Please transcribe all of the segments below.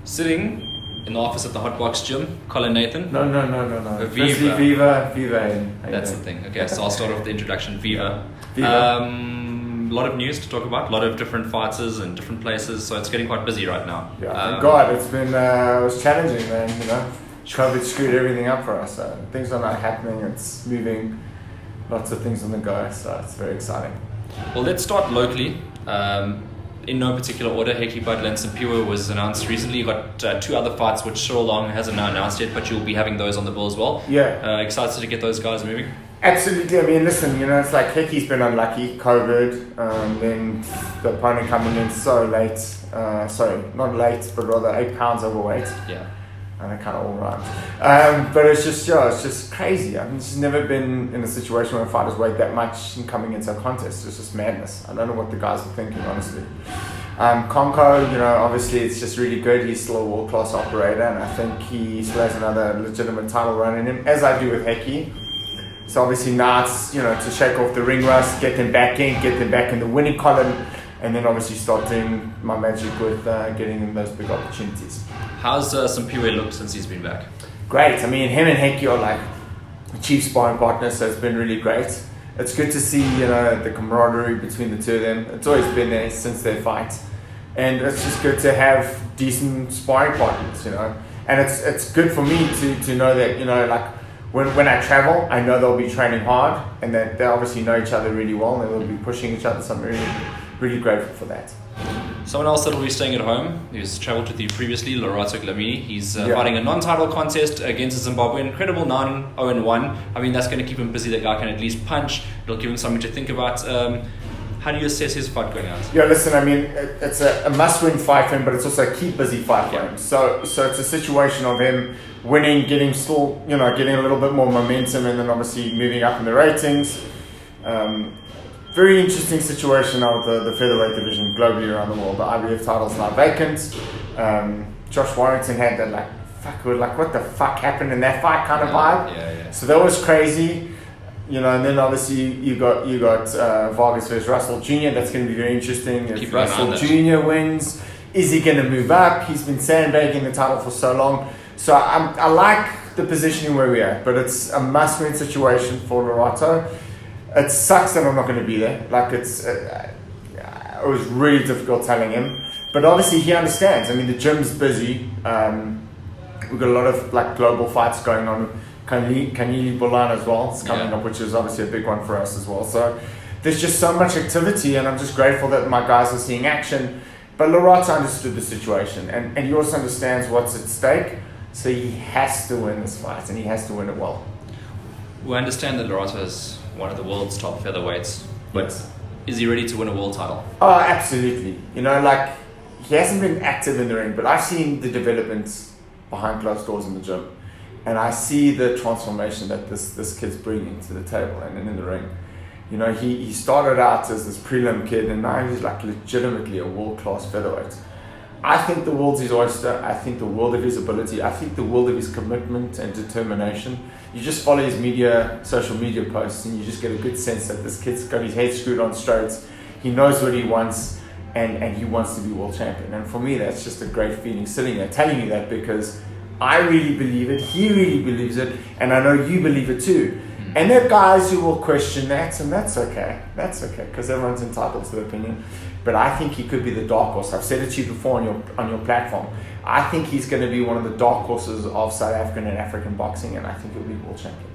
Sitting in the office at the Hotbox Gym, Colin Nathan. No. Viva. Viva. That's the thing. Okay, so I'll start off with the introduction. Viva. Viva. A lot of news to talk about, a lot of different fighters in different places, so it's getting quite busy right now. Yeah, thank God. It's been, it was challenging, man, you know. COVID screwed everything up for us. So things are not happening, it's moving, lots of things on the go, so it's very exciting. Well, let's start locally. In no particular order, Heki Butler and Simpiwe was announced recently. You got two other fights which Cyril Long hasn't now announced yet, but you'll be having those on the bill as well. Yeah. Excited to get those guys moving? Absolutely. I mean, listen, you know, it's like Heki's been unlucky, COVID, then the opponent coming in so late, sorry, not late, but rather 8 pounds overweight. Yeah. And it kind of all rhymes. But it's just crazy. I mean, it's never been in a situation where fighters weigh that much and coming into a contest. It's just madness. I don't know what the guys are thinking, honestly. Conco, you know, obviously it's just really good. He's still a world-class operator, and I think he still has another legitimate title run in him, as I do with Heki. So obviously now it's, you know, to shake off the ring rust, get them back in the winning column, and then obviously start doing my magic with getting them those big opportunities. How's Simpiwe looked since he's been back? Great. I mean, him and Heki are like chief sparring partners, so it's been really great. It's good to see, you know, the camaraderie between the two of them. It's always been there since their fight. And it's just good to have decent sparring partners, you know. And it's good for me to know that, you know, like when I travel, I know they'll be training hard and that they obviously know each other really well and they'll be pushing each other, so I'm really grateful for that. Someone else that will be staying at home, who's travelled with you previously, Lorato Glamini. He's fighting a non-title contest against a Zimbabwean. Incredible 9-0-1. I mean, that's going to keep him busy. That guy can at least punch. It'll give him something to think about. How do you assess his fight going out? Yeah, listen, I mean, it's a must-win fight for him, but it's also a keep busy fight for him. So it's a situation of him winning, getting a little bit more momentum, and then obviously moving up in the ratings. Very interesting situation now with the featherweight division globally around the world. The IBF title's now vacant. Josh Warrington had that what the fuck happened in that fight kind of vibe. Yeah. So that was crazy, you know. And then obviously you got Vargas versus Russell Jr. That's going to be very interesting. If Russell Jr. wins, is he going to move up? He's been sandbagging the title for so long. So I like the positioning where we are, but it's a must-win situation for Lorato. It sucks that I'm not going to be there. Like it was really difficult telling him, but obviously he understands. I mean, the gym's busy. We've got a lot of like global fights going on. Kanili Bolan as well. It's coming up, which is obviously a big one for us as well. So there's just so much activity, and I'm just grateful that my guys are seeing action. But Lorato understood the situation, and he also understands what's at stake. So he has to win this fight, and he has to win it well. We understand that Lorato is one of the world's top featherweights, but Yes. Is he ready to win a world title? Oh, absolutely. You know, like, he hasn't been active in the ring, but I've seen the developments behind closed doors in the gym, and I see the transformation that this kid's bringing to the table and in the ring. You know, he started out as this prelim kid, and now he's like legitimately a world-class featherweight. I think the world's his oyster. I think the world of his ability. I think the world of his commitment and determination. You just follow his social media posts, and you just get a good sense that this kid's got his head screwed on straight. He knows what he wants, and he wants to be world champion. And for me, that's just a great feeling sitting there telling you that, because I really believe it, he really believes it, and I know you believe it too. And there are guys who will question that, and that's okay. That's okay, because everyone's entitled to their opinion. But I think he could be the dark horse. I've said it to you before on your platform. I think he's going to be one of the dark horses of South African and African boxing, and I think he'll be world champion.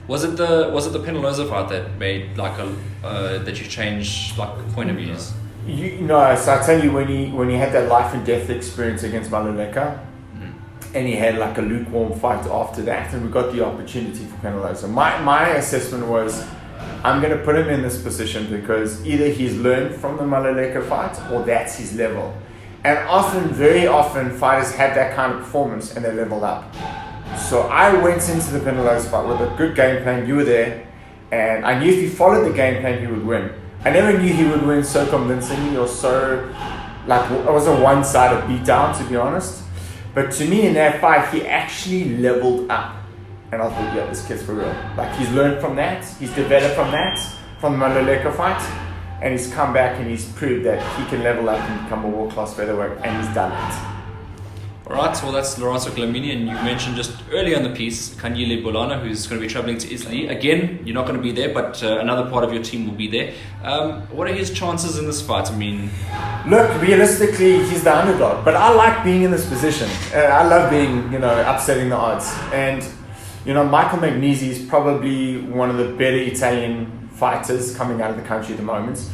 Was it the Penaloza fight that made that you changed point of views? No, so I tell you, when he had that life and death experience against Maluleka, and he had like a lukewarm fight after that, and we got the opportunity for Penaloza. My assessment was, I'm going to put him in this position because either he's learned from the Maluleka fight or that's his level. And very often, fighters have that kind of performance and they level up. So I went into the Penaloza fight with a good game plan. You were there, and I knew if he followed the game plan, he would win. I never knew he would win so convincingly or so, like, it was a one-sided beatdown, to be honest. But to me, in that fight, he actually leveled up. And I thought, yeah, this kid's for real. Like, he's learned from that. He's developed from that, from the Maluleka fight. And he's come back and he's proved that he can level up and become a world-class featherweight. And he's done it. All right, well, that's Lorenzo Glamini, and you mentioned just earlier in the piece, Kanyile Bolana, who's going to be travelling to Italy. Again, you're not going to be there, but another part of your team will be there. What are his chances in this fight? I mean... Look, realistically, he's the underdog, but I like being in this position. I love being, upsetting the odds. And, Michael Magnesi is probably one of the better Italian fighters coming out of the country at the moment.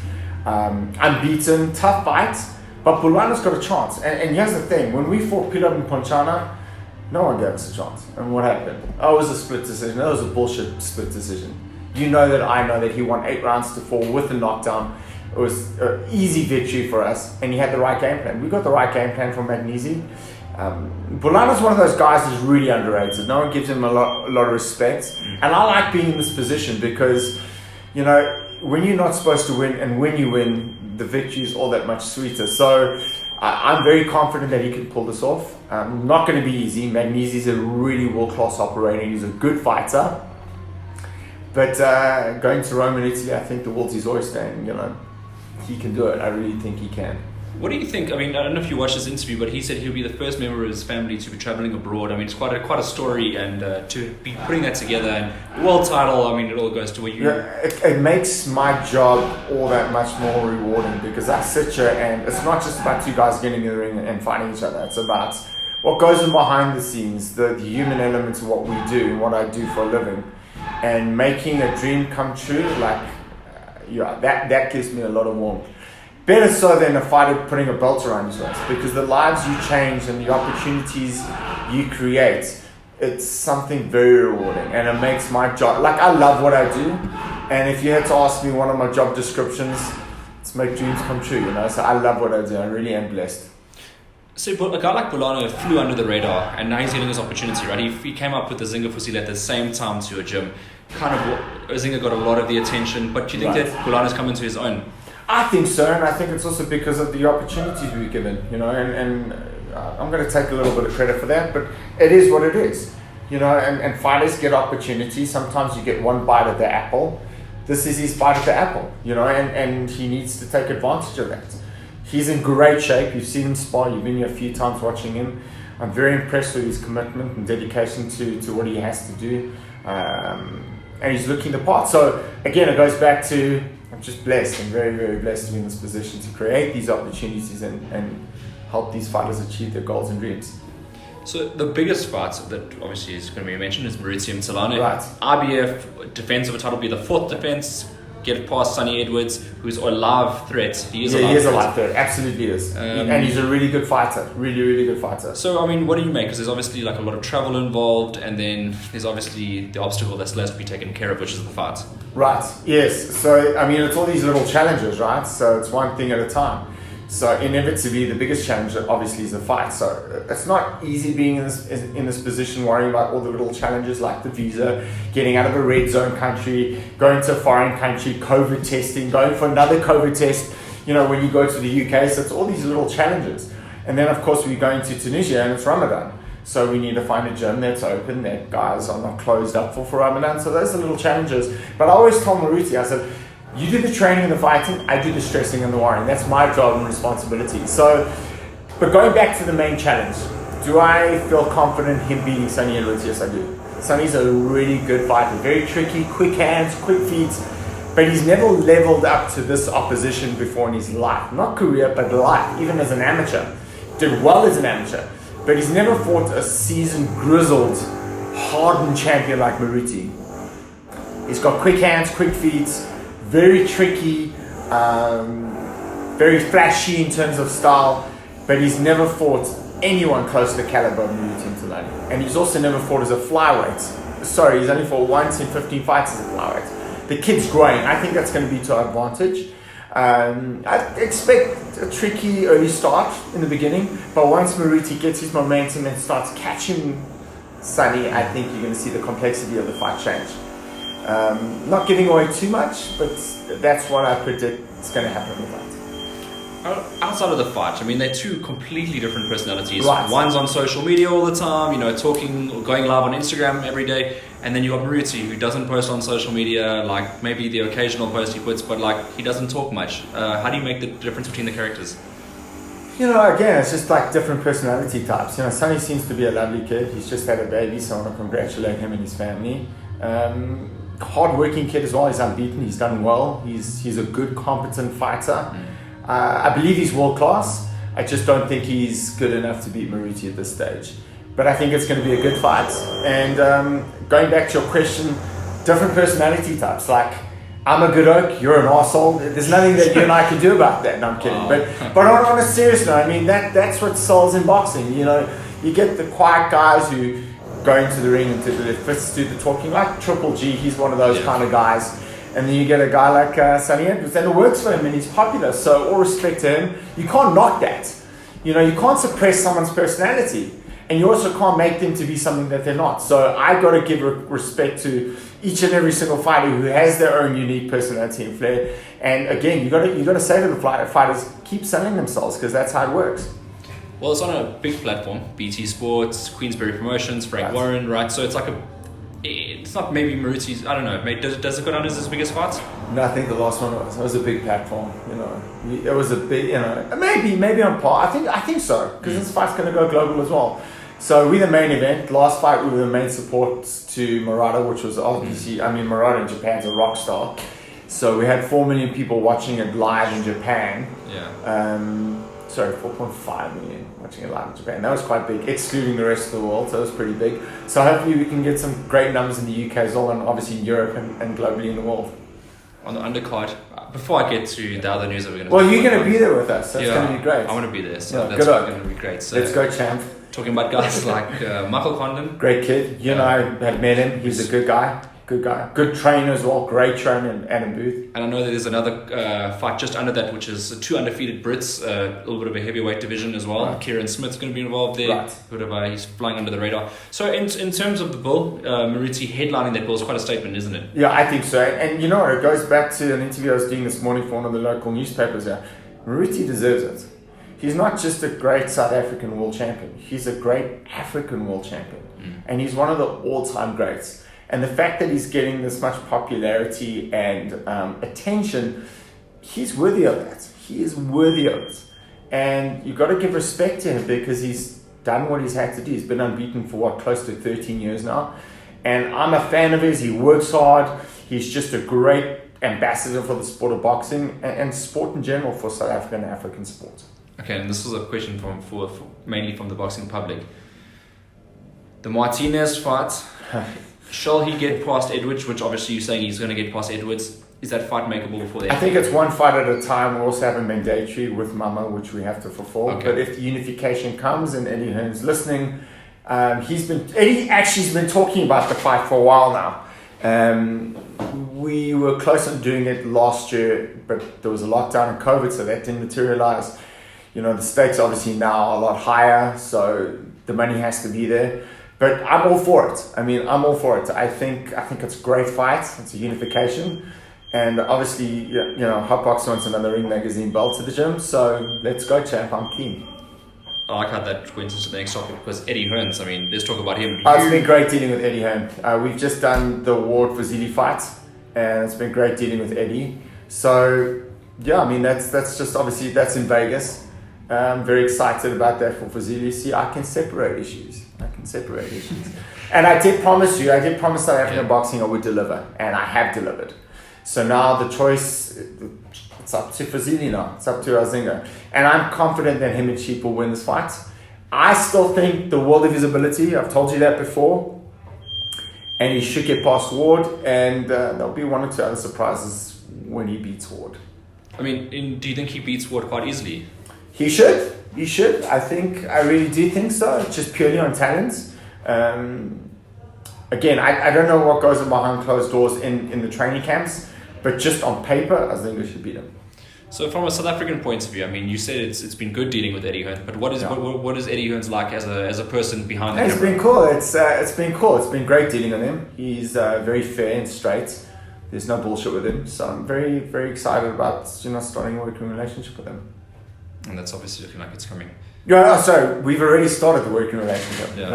Unbeaten, tough fight. But Bolana's got a chance. And here's the thing. When we fought Pilar and Ponchana, no one gave us a chance. And what happened? Oh, it was a split decision. That was a bullshit split decision. You know that I know that he won 8 rounds to 4 with a knockdown. It was an easy victory for us. And he had the right game plan. We got the right game plan from Magnesi. Bolana's one of those guys that's really underrated. No one gives him a lot of respect. And I like being in this position because, when you're not supposed to win and when you win, the victory is all that much sweeter. So I'm very confident that he can pull this off. Not going to be easy. Magnesi's a really world-class operator. He's a good fighter. But going to Rome and Italy, I think the world's his oyster, and he can do it. I really think he can. What do you think? I mean, I don't know if you watched this interview, but he said he'll be the first member of his family to be traveling abroad. I mean, it's quite a story, and to be putting that together, and world title, I mean, it all goes to where you... It makes my job all that much more rewarding because I sit here and it's not just about 2 guys getting in the ring and fighting each other. It's about what goes in behind the scenes, the human elements of what we do and what I do for a living. And making a dream come true, that gives me a lot of warmth. Better so than a fighter putting a belt around his waist, because the lives you change and the opportunities you create, it's something very rewarding, and it makes my job, I love what I do, and if you had to ask me one of my job descriptions, it's make dreams come true, so I love what I do. I really am blessed. So a guy like Bolana flew under the radar, and now he's getting his opportunity, right? He came up with the Zinger Fusil at the same time to a gym. Zinger got a lot of the attention, but do you think that Bolana's come into his own? I think so, and I think it's also because of the opportunities we've given, and I'm going to take a little bit of credit for that, but it is what it is, and fighters get opportunities. Sometimes you get one bite of the apple. This is his bite of the apple, and he needs to take advantage of that. He's in great shape. You've seen him spar. You've been here a few times watching him. I'm very impressed with his commitment and dedication to what he has to do, and he's looking the part. So again, it goes back to I'm just blessed. I'm very, very blessed to be in this position to create these opportunities and help these fighters achieve their goals and dreams. So the biggest fight that obviously is going to be mentioned is Maurizio Mthalane. Right. IBF defense of a title will be the 4th defense. Get past Sonny Edwards, who's a live threat. He is a live threat. Absolutely is. And he's a really good fighter. Really, really good fighter. So, I mean, what do you make? Because there's obviously a lot of travel involved, and then there's obviously the obstacle that's left to be taken care of, which is the fight. Right. Yes. So, I mean, it's all these little challenges, right? So it's one thing at a time. So inevitably, the biggest challenge obviously is the fight. So it's not easy being in this position, worrying about all the little challenges like the visa, getting out of a red zone country, going to a foreign country, COVID testing, going for another COVID test, when you go to the UK. So it's all these little challenges. And then, of course, we're going to Tunisia and it's Ramadan. So we need to find a gym that's open, that guys are not closed up for Ramadan. So those are little challenges. But I always told Maruti, I said, you do the training and the fighting, I do the stressing and the worrying. That's my job and responsibility. So, but going back to the main challenge, do I feel confident him beating Sonny Edwards? Yes, I do. Sonny's a really good fighter. Very tricky, quick hands, quick feet. But he's never leveled up to this opposition before in his life. Not career, but life, even as an amateur. Did well as an amateur. But he's never fought a seasoned, grizzled, hardened champion like Maruti. He's got quick hands, quick feet. Very tricky, very flashy in terms of style, but he's never fought anyone close to the caliber of Maruti Mthalane. And he's also never fought as a flyweight. Sorry, he's only fought once in 15 fights as a flyweight. The kid's growing. I think that's going to be to our advantage. I expect a tricky early start in the beginning, but once Maruti gets his momentum and starts catching Sonny, I think you're going to see the complexity of the fight change. Not giving away too much, but that's what I predict is going to happen with that. Outside of the fight, I mean, they're 2 completely different personalities. Right. One's on social media all the time, talking or going live on Instagram every day, and then you got Maruti, who doesn't post on social media, maybe the occasional post he puts, but he doesn't talk much. How do you make the difference between the characters? Again, it's just like different personality types. Sonny seems to be a lovely kid. He's just had a baby, so I want to congratulate him and his family. Hard-working kid as well. He's unbeaten. He's done well. He's a good, competent fighter. I believe he's world-class. I just don't think he's good enough to beat Maruti at this stage. But I think it's going to be a good fight. And going back to your question, different personality types. Like, I'm a good oak, you're an arsehole. There's nothing that you and I can do about that. No, I'm kidding. Oh. But on a serious note, I mean, that's what sells in boxing. You get the quiet guys who go into the ring and do the talking, like Triple G. He's one of those kind of guys. And then you get a guy like Sonny Edwards, and it works for him, and he's popular. So all respect to him. You can't knock that. You can't suppress someone's personality, and you also can't make them to be something that they're not. So I got to give respect to each and every single fighter who has their own unique personality and flair. And again, you got to say to the fighters, keep selling themselves, because that's how it works. Well, it's on a big platform: BT Sports, Queensberry Promotions, Frank Warren, right? So it's like it's not maybe Maruti's. I don't know. Does it go down as his biggest fights? No, I think the last one was a big platform. It was a big. Maybe on par. I think so, because this fight's going to go global as well. So we're the main event. Last fight we were the main support to Murata, which was obviously. I mean, Murata in Japan's a rock star. So we had 4 million people watching it live in Japan. Yeah. 4.5 million watching it live in Japan. That was quite big, excluding the rest of the world, so it was pretty big. So hopefully we can get some great numbers in the UK as well, and obviously in Europe and globally in the world. On the undercard, before I get to the other news that we're going to Well, you're going to be there with us, so it's going to be great. I want to be there, so yeah, that's going to be great. So let's go, champ. Talking about guys like Michael Condon. Great kid. You and I had met him. He's a good guy. Good trainer as well. Great trainer in Adam Booth. And I know that there's another fight just under that, which is 2 undefeated Brits, a little bit of a heavyweight division as well. Right. Kieran Smith's going to be involved there. Right. He's flying under the radar. So in terms of the bill, Maruti headlining that bill is quite a statement, isn't it? Yeah, I think so. And it goes back to an interview I was doing this morning for one of the local newspapers here. Maruti deserves it. He's not just a great South African world champion. He's a great African world champion. And he's one of the all-time greats. And the fact that he's getting this much popularity and attention, he's worthy of that. He is worthy of it. And you've got to give respect to him, because he's done what he's had to do. He's been unbeaten for close to 13 years now. And I'm a fan of his. He works hard. He's just a great ambassador for the sport of boxing and sport in general for South African and African sport. Okay, and this was a question for mainly from the boxing public. The Martinez fight, shall he get past Edwards? Which obviously you're saying he's going to get past Edwards. Is that fight makeable before the end? I think it's one fight at a time. We also have a mandatory with Mama, which we have to fulfill. Okay. But if the unification comes and Eddie Hearn's listening, Eddie actually's been talking about the fight for a while now. We were close on doing it last year, but there was a lockdown and COVID, so that didn't materialize. The stakes obviously now are a lot higher, so the money has to be there. But I'm all for it. I'm all for it. I think it's a great fight. It's a unification. And obviously, Hot Box wants another Ring Magazine belt to the gym. So let's go, champ. I'm keen. I like how that went into the next topic, because Eddie Hearn, let's talk about him. It's been great dealing with Eddie Hearn. We've just done the award for Zili Fights, and it's been great dealing with Eddie. So, yeah, that's just obviously, that's in Vegas. I'm very excited about that for Zili. See, I can separate issues. And I did promise South African boxing I would deliver, and I have delivered. So now the choice, it's up to Fazili now. It's up to Azinga. And I'm confident that him and Sheep will win this fight. I still think the world of his ability. I've told you that before. And he should get past Ward, and there'll be 1 or 2 other surprises when he beats Ward. Do you think he beats Ward quite easily? He should. I really do think so. Just purely on talent. Again, I don't know what goes on behind closed doors in the training camps, but just on paper, I think we should beat him. So from a South African point of view, you said it's been good dealing with Eddie Hearn, but what is Eddie Hearn's like as a person behind the camera? It's been cool. It's been cool. It's been great dealing with him. He's very fair and straight. There's no bullshit with him. So I'm very, very excited about starting a working relationship with him. And that's obviously looking like it's coming. Yeah, sorry, we've already started the working relationship. Yeah.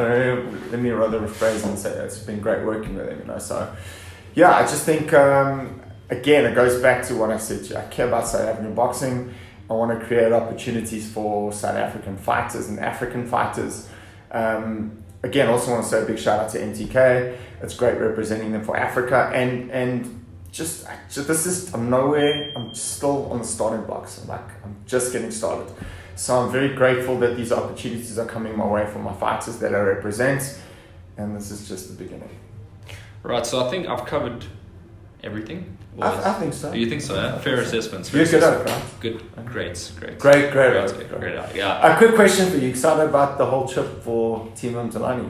Let me rather rephrase and say it's been great working with him. So, I just think again it goes back to what I said to you. I care about South African boxing, I want to create opportunities for South African fighters and African fighters. Again, also want to say a big shout out to NTK. It's great representing them for Africa, and just this is, I'm nowhere. I'm still on the starting blocks. I'm just getting started. So I'm very grateful that these opportunities are coming my way for my fighters that I represent, and this is just the beginning. Right. So I think I've covered everything. I think so. You think so? Yeah? Fair assessments. You're good at it, right? Good. Great. Yeah. A quick question for you. Excited about the whole trip for Team Mzalani?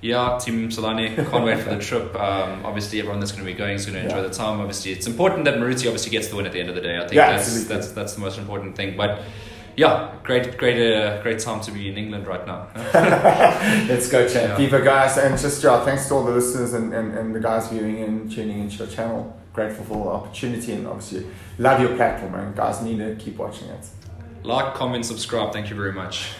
Yeah, Team Mzalani. Can't wait for the trip. Obviously, everyone that's going to be going is going to enjoy the time. Obviously, it's important that Maruti obviously gets the win at the end of the day. I think that's the most important thing. But yeah, great time to be in England right now. Let's go, champ. Viva, guys. And just, thanks to all the listeners and the guys viewing and tuning into your channel. Grateful for the opportunity, and obviously love your platform, and guys need to keep watching it. Like, comment, subscribe. Thank you very much.